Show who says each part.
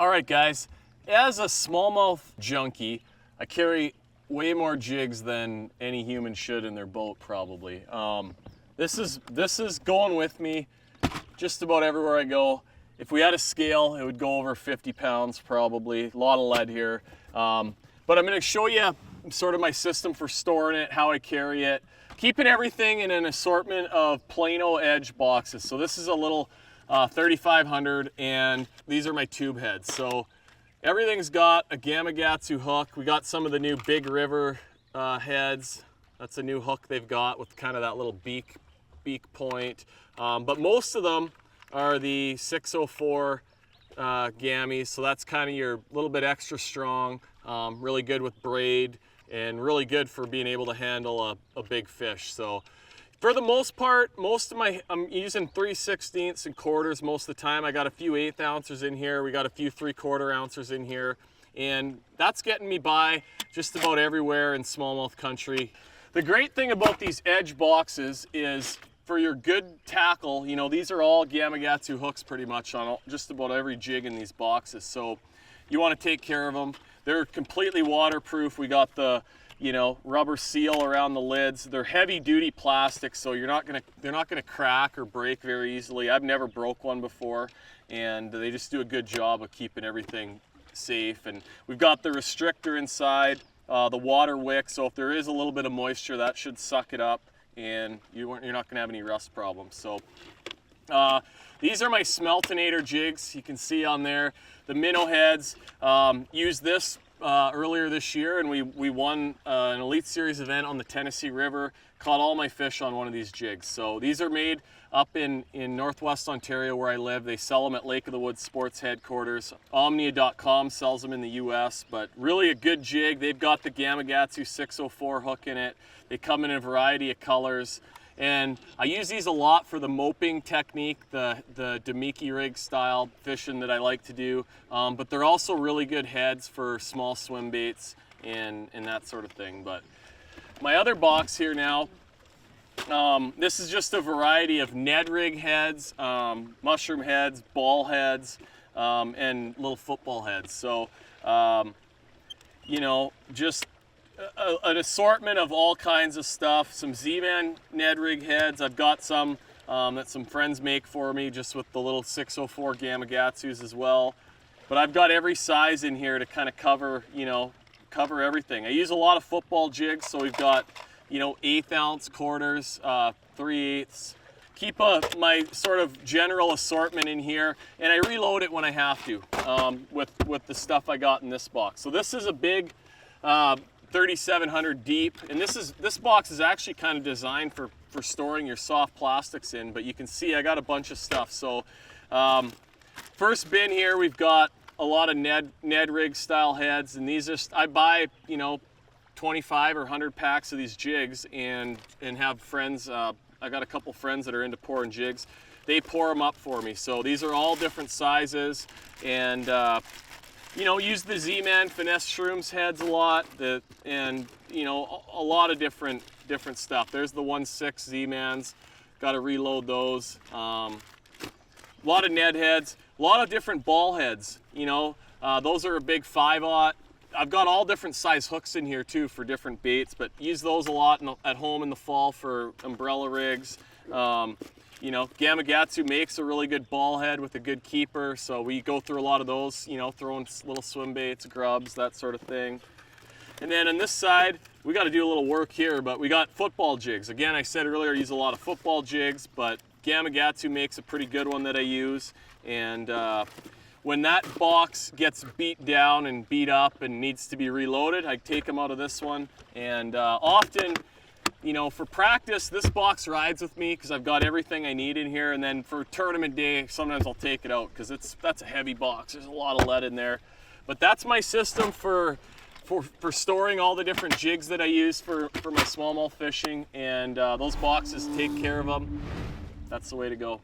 Speaker 1: All right, guys, as a smallmouth junkie, I carry way more jigs than any human should in their boat, probably. This is going with me just about everywhere I go. If we had a scale, it would go over 50 pounds probably. A lot of lead here. But I'm going to show you sort of my system for storing it, how I carry it. Keeping everything in an assortment of Plano EDGE boxes. So this is a little 3500, and these are my tube heads. So everything's got a Gamakatsu hook. We got some of the new Big River heads. That's a new hook they've got with kind of that little beak point. But most of them are the 604 gammies. So that's kind of your little bit extra strong, really good with braid, and really good for being able to handle a big fish. So for the most part, I'm using 3/16 and quarters most of the time. I got a few 1/8 ounces in here. We got a few 3/4 ounces in here. And that's getting me by just about everywhere in smallmouth country. The great thing about these EDGE boxes is for your good tackle, you know, these are all Gamakatsu hooks pretty much on just about every jig in these boxes. So you want to take care of them. They're completely waterproof. We got the, you know, rubber seal around the lids. They're heavy duty plastic, so they're not gonna crack or break very easily. I've never broke one before, and they just do a good job of keeping everything safe. And we've got the restrictor inside, the water wick, so if there is a little bit of moisture, that should suck it up, and you're not gonna have any rust problems. So these are my Smeltonator jigs. You can see on there the minnow heads. Used this earlier this year, and we won an Elite Series event on the Tennessee River. Caught all my fish on one of these jigs. So these are made up in Northwest Ontario where I live. They sell them at Lake of the Woods Sports Headquarters. Omnia.com sells them in the US, but really a good jig. They've got the Gamakatsu 604 hook in it. They come in a variety of colors. And I use these a lot for the moping technique, the Damiki rig style fishing that I like to do. But they're also really good heads for small swim baits and that sort of thing. But my other box here now, this is just a variety of Ned Rig heads, mushroom heads, ball heads, and little football heads. So, you know, just an assortment of all kinds of stuff. Some Z-Man Ned Rig heads. I've got some that some friends make for me, just with the little 604 Gamakatsus as well. But I've got every size in here to kind of cover, you know, cover everything. I use a lot of football jigs, so we've got, you know, 1/8 ounce quarters, 3/8. Keep my sort of general assortment in here, and I reload it when I have to with the stuff I got in this box. So this is a big 3700 deep, and this box is actually kind of designed for storing your soft plastics in, but you can see I got a bunch of stuff. So first bin here, we've got a lot of Ned Rig style heads, and these just, I buy, you know, 25 or 100 packs of these jigs and have friends, I got a couple friends that are into pouring jigs. They pour them up for me. So these are all different sizes, and you know, use the Z-Man Finesse Shrooms heads a lot, and you know, a lot of different stuff. There's the 1/6 Z-Mans, got to reload those. A lot of Ned heads, a lot of different ball heads. You know, those are a big 5/0. I've got all different size hooks in here too for different baits, but use those a lot at home in the fall for umbrella rigs. You know, Gamakatsu makes a really good ball head with a good keeper, so we go through a lot of those, you know, throwing little swim baits, grubs, that sort of thing. And then on this side, we got to do a little work here, but we got football jigs. Again, I said earlier, I use a lot of football jigs, but Gamakatsu makes a pretty good one that I use. And when that box gets beat down and beat up and needs to be reloaded, I take them out of this one. And often, you know, for practice, this box rides with me because I've got everything I need in here. And then for tournament day, sometimes I'll take it out because that's a heavy box. There's a lot of lead in there. But that's my system for storing all the different jigs that I use for my smallmouth fishing. And those boxes take care of them. That's the way to go.